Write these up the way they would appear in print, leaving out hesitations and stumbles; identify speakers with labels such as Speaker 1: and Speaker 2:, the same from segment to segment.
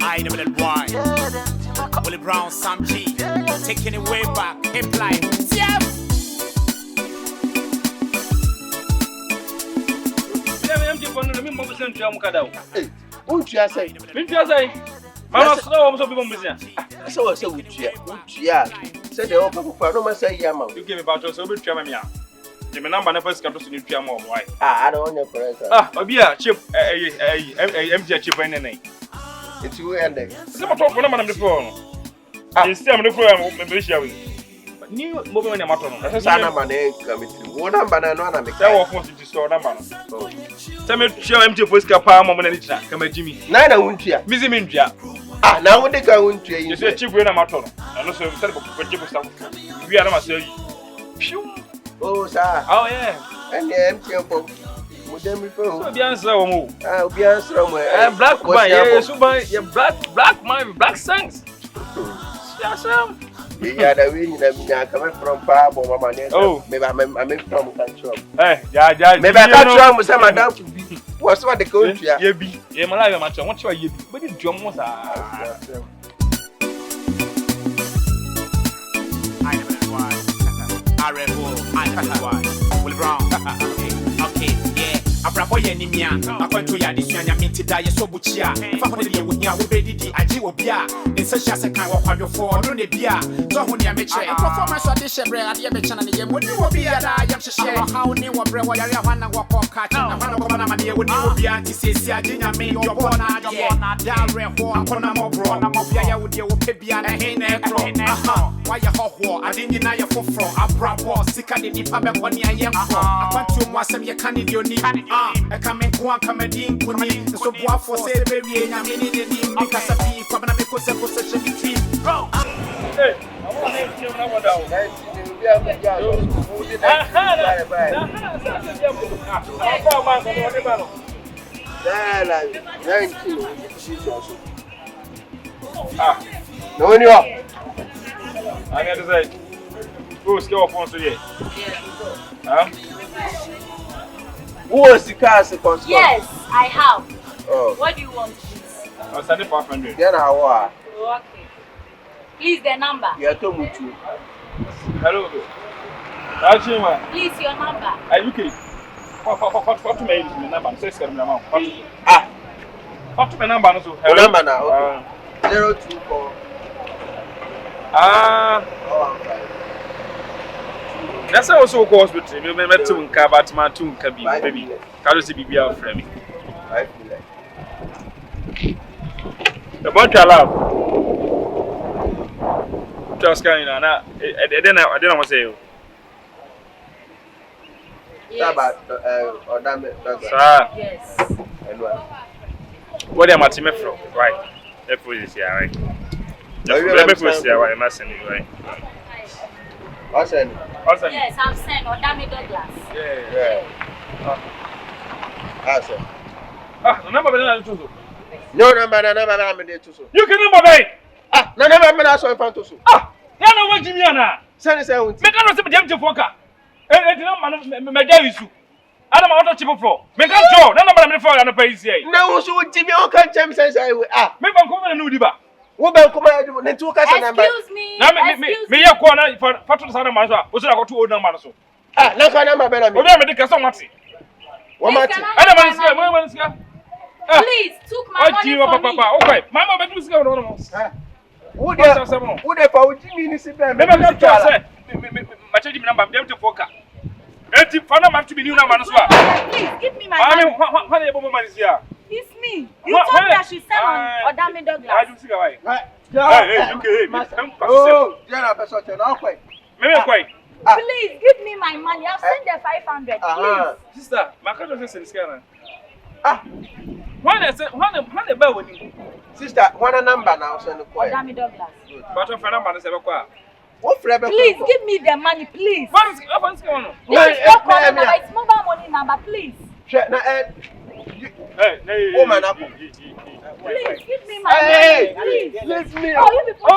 Speaker 1: I never let wine. Willie Brown, Sam G. Taking it way back. Hip life. Yeah.
Speaker 2: Hey, won't you say?
Speaker 3: Mama, slow, so people business.
Speaker 2: So I say, would you? Said the old people for no say, Yama.
Speaker 3: You give me about your sober chairman. The number never comes to new chairman. Why?
Speaker 2: I don't want your correct.
Speaker 3: A beer chip, empty chip in the name.
Speaker 2: It's you and they.
Speaker 3: Some talk when I'm on the phone. I still am the phone, maybe showing. But new moving in a matter.
Speaker 2: That's a man coming through. One banana, I make
Speaker 3: that was to store number. Tell me, show empty voice car, moment, and it's come at Jimmy.
Speaker 2: Neither won't you?
Speaker 3: Missy Minja.
Speaker 2: Ah, now what they go into you
Speaker 3: say cheap when I'm at all. And also, we are not saying.
Speaker 2: Oh, sir.
Speaker 3: Oh, yeah.
Speaker 2: And the empty of them before.
Speaker 3: Be answer or
Speaker 2: I'll be answering somewhere.
Speaker 3: Black man, yeah, black man, black songs. Yes,
Speaker 2: yeah, the wind that coming from far, but Mamma. Oh, maybe I'm from country.
Speaker 3: Hey, yeah,
Speaker 2: maybe I can't try with some madam. What's what the country?
Speaker 3: Yeah, be. Yeah, my life, I'm what you are. But the drum was
Speaker 1: I never let wine. I read wine. Willie Brown. Okay, yeah. Abrabo ye nimia akwanto ya desuanya minti da ye so buchia fa ho ne ye wohia wo bedidi agi obia ne se hia se kan wo kwadwofo no ne bia so ho ne ya meche performance ade shebre ade ye becha na ne ye modi wo bia da yam hyehye ha wo ne wo bre wo yare hwana wo ko ka chi na hwana ko na ma ne ye wodi wo bia nti sesi ade nya me yo bo na da re ho akona mo bro na mo bia ya wodi wo pe bia na he na ekro aha wa ye ho ade nyina ye foforo abrabo sika de nipa be ko ne ayem ko akwanto mo asem ye kan ne oni I come in one comedy, so boy for say, baby, I'm in the because of the Pabana because of such a team.
Speaker 3: Hey, I want to hear number down.
Speaker 2: No, you are.
Speaker 3: I got to say, who's going for us today? Huh?
Speaker 2: Who was the car?
Speaker 4: Yes, I have.
Speaker 2: Oh.
Speaker 4: What do you want, please?
Speaker 3: I'll send it 500.
Speaker 2: Then I was.
Speaker 4: Okay. Please, the number.
Speaker 2: You are too much.
Speaker 3: Hello. Achima.
Speaker 4: Please, your number.
Speaker 3: Are you okay? What to make the number? Say seven amount. What to my number?
Speaker 2: Hello. Number now. 024.
Speaker 3: That's also goes with me. We met to Kabat Matun Kabi, baby. Carlos Bibia of Fleming.
Speaker 2: I feel like
Speaker 3: the bunch I love. Just kind of, I didn't want to say you.
Speaker 2: Yes. Or damn it,
Speaker 4: yes.
Speaker 2: And
Speaker 3: what am I from? Right. That was here, right? Let me put here, I must send you, right?
Speaker 2: Awesome.
Speaker 4: Yes, I'm saying Odami Douglas.
Speaker 3: Yeah.
Speaker 2: Awesome.
Speaker 3: The number is
Speaker 2: no number, I'm there too.
Speaker 3: You can number me.
Speaker 2: No number, I'm so in front of you.
Speaker 3: You know what Jimmy Anna?
Speaker 2: Send us out.
Speaker 3: Make us a empty poker. And my dad is you. I don't want to chip for. Make us show. No number I'm for and a place here.
Speaker 2: No, so Jimmy, all can't James says I will.
Speaker 3: Maybe I'm coming a new diva.
Speaker 2: What about come and two cats number?
Speaker 4: Excuse me.
Speaker 3: Now, me, your corner for Fatu Sana Maza. Was I got 2 old numbers?
Speaker 2: No, number better.
Speaker 3: What am I making so much?
Speaker 2: What much?
Speaker 3: I don't want
Speaker 4: Please, took my money from me.
Speaker 3: Okay, Mama, but you go almost.
Speaker 2: Who they found Jimmy in the
Speaker 3: Maybe I'm not say. My changing number, I'm to Foka. Empty Fana have to be new number as well.
Speaker 4: Please, give me my money.
Speaker 3: What is here?
Speaker 4: It's me. You told me I should send on Odami Douglas.
Speaker 3: I don't see why.
Speaker 2: Oh, you're not a person. Okay.
Speaker 3: Maybe quite.
Speaker 4: Please, give me my money. I'll send the 500. Please.
Speaker 3: Sister, my cousin is in scanner. When the bell when you.
Speaker 2: Sister, one number now, send the coin.
Speaker 4: Odami Douglas.
Speaker 3: But of a number is ever quiet.
Speaker 4: Please give me the money, please.
Speaker 3: What's going on?
Speaker 4: This is not call number, it's mobile money number, please.
Speaker 3: Hey,
Speaker 2: woman,
Speaker 4: please give me my money, please.
Speaker 2: Leave me.
Speaker 4: Oh, you people,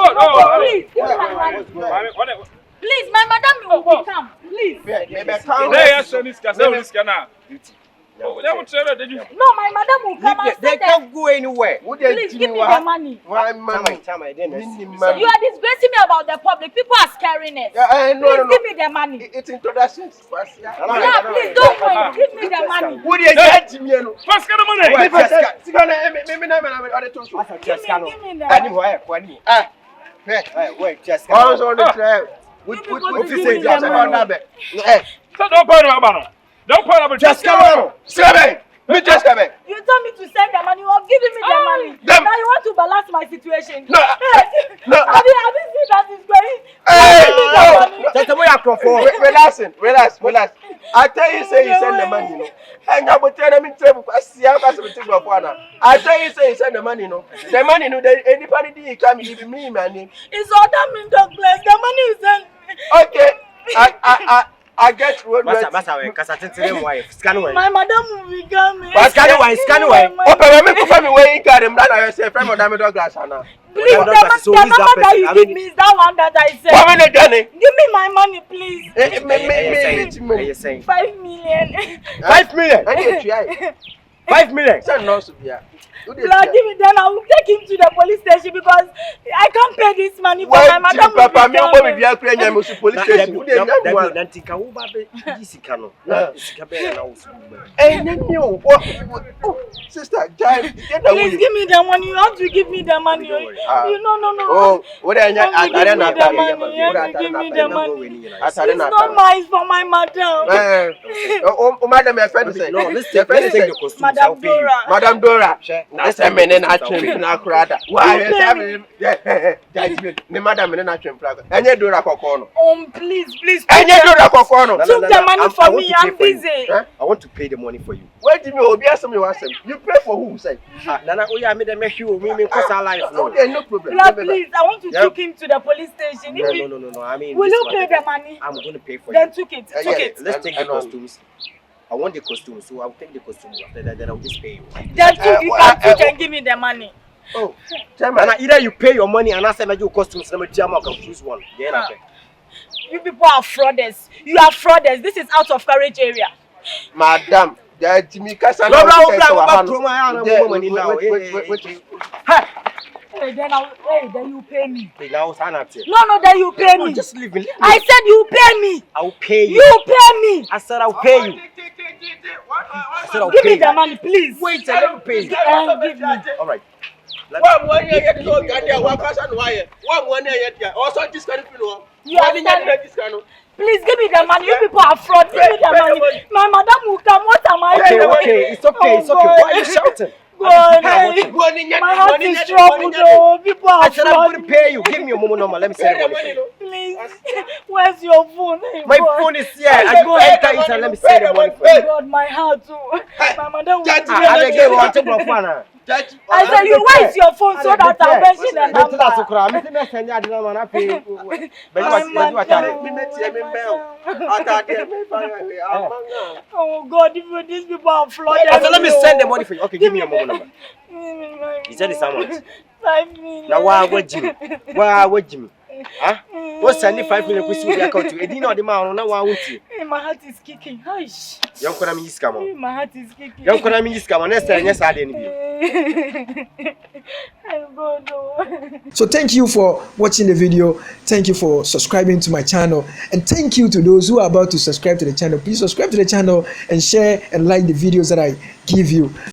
Speaker 4: please give me my money. Please, my madam will come. Please. No, my madam will come and
Speaker 5: They
Speaker 4: say that.
Speaker 5: can't go anywhere.
Speaker 4: Please give me the money.
Speaker 2: Why money?
Speaker 4: You are disgracing me about the public. People are scaring it.
Speaker 2: No.
Speaker 4: Give me the money.
Speaker 2: It's introduction.
Speaker 4: Yeah, please don't mind. Give me the money.
Speaker 2: Who dey get me no?
Speaker 3: First kind of money.
Speaker 2: Me na
Speaker 4: Give me the
Speaker 5: Wait, just
Speaker 2: also on the trail.
Speaker 4: What
Speaker 2: is it? Just about that.
Speaker 3: So don't pay about. Don't pay about.
Speaker 2: Just come on. Me just come.
Speaker 4: You told me to send the money. You are giving me the money.
Speaker 2: Them.
Speaker 4: Now you want to balance my situation.
Speaker 2: No.
Speaker 4: Have you seen that is going?
Speaker 5: Just the way I come for.
Speaker 2: Relax. I tell you, say you send the money, no. And I will tell them in trouble. I tell you, say you send the money, no. The money, no. Anybody did come give me money.
Speaker 4: It's all that mean Douglas. The money is sent.
Speaker 2: Okay. I get what.
Speaker 5: Masa, because I think today why scan away.
Speaker 4: My madam will be coming.
Speaker 5: Scan away.
Speaker 2: Open me for me where you got him. That I say friend of Douglas, Anna.
Speaker 4: Please, the number that you give me is that one that I said.
Speaker 2: How many Johnny?
Speaker 4: Give me my money, please.
Speaker 5: You're saying
Speaker 4: 5 million.
Speaker 5: 5 million.
Speaker 2: I need to try.
Speaker 5: 5 million.
Speaker 2: Send no to be.
Speaker 4: Lord, give me then I will take him to the police station because I can't pay this money for my madam.
Speaker 2: Papa, me go be via Ukraine to police station. Who dey get one?
Speaker 5: Nantika wo ba be disika no. Na sika be na wo so.
Speaker 2: Sister, Jai,
Speaker 4: please give me the money. You have to give me the money. You no.
Speaker 2: Oh, what are you?
Speaker 4: Give me the money. It's not mine for my madam.
Speaker 2: Oh, madam, my friend say.
Speaker 5: No, let's take the costume.
Speaker 2: Madam Dora. That's a man in a train na krada. Why the madam in a train plaza. Anya Dora kokono.
Speaker 4: Please.
Speaker 2: Anya Dora kokono.
Speaker 4: Took the money for me. I'm busy.
Speaker 5: I want to pay the money for you.
Speaker 2: Wait me obi asem you asem. You pay for who say?
Speaker 5: Nana oya me dem make you me cause our life.
Speaker 2: No, no problem.
Speaker 4: Please, I want to take him to the police station.
Speaker 5: No. I mean,
Speaker 4: will you pay the money?
Speaker 5: I'm going to pay for
Speaker 4: then
Speaker 5: you.
Speaker 4: Took it.
Speaker 5: Let's take the costumes. I want the costume, so I'll take the costume. After that, then I'll just pay you.
Speaker 4: Then you can give me the money.
Speaker 2: Oh,
Speaker 5: and either you pay your money and I send you costumes, and I can choose one. Yeah,
Speaker 4: you people are frauders. You are frauders. This is out of courage area.
Speaker 2: Madam, Jimmy Kasa.
Speaker 4: Then you pay me.
Speaker 5: No,
Speaker 4: then you pay me.
Speaker 5: Just leave me.
Speaker 4: I said you pay me.
Speaker 5: I'll pay you.
Speaker 4: You pay me.
Speaker 5: I said I'll pay you.
Speaker 4: Give me the money, please.
Speaker 5: Wait, let me pay you.
Speaker 4: Give me.
Speaker 5: All right.
Speaker 4: Please give me the money. You people are fraud. Give me the money. My madam will come. What am I doing?
Speaker 5: Okay. It's okay. Why are you shouting?
Speaker 4: God, my heart is troubled. People are
Speaker 5: I said I'm going to pay you. Give me your mobile number. Let me send the money for you.
Speaker 4: Please. Where's your phone?
Speaker 5: My phone is here. I go enter it and let me send the money for you.
Speaker 4: God, my heart too. My madam will
Speaker 5: I
Speaker 4: said, you where's your phone so that I'll mention the number? Oh God, these people are flooded.
Speaker 5: I said, let me send the money for you. Okay, give me your mobile number. He said it's how much?
Speaker 4: 5 million.
Speaker 5: Now why would Jimmy? Huh? What's sending 5 million to the account to? Edina or the man? Now why won't you?
Speaker 4: My heart is kicking. Hush.
Speaker 5: Young Konami is coming.
Speaker 4: My heart is kicking.
Speaker 5: Young Konami is coming. Yes, I didn't be.
Speaker 6: So thank you for watching the video. Thank you for subscribing to my channel. And thank you to those who are about to subscribe to the channel. Please subscribe to the channel and share and like the videos that I give you.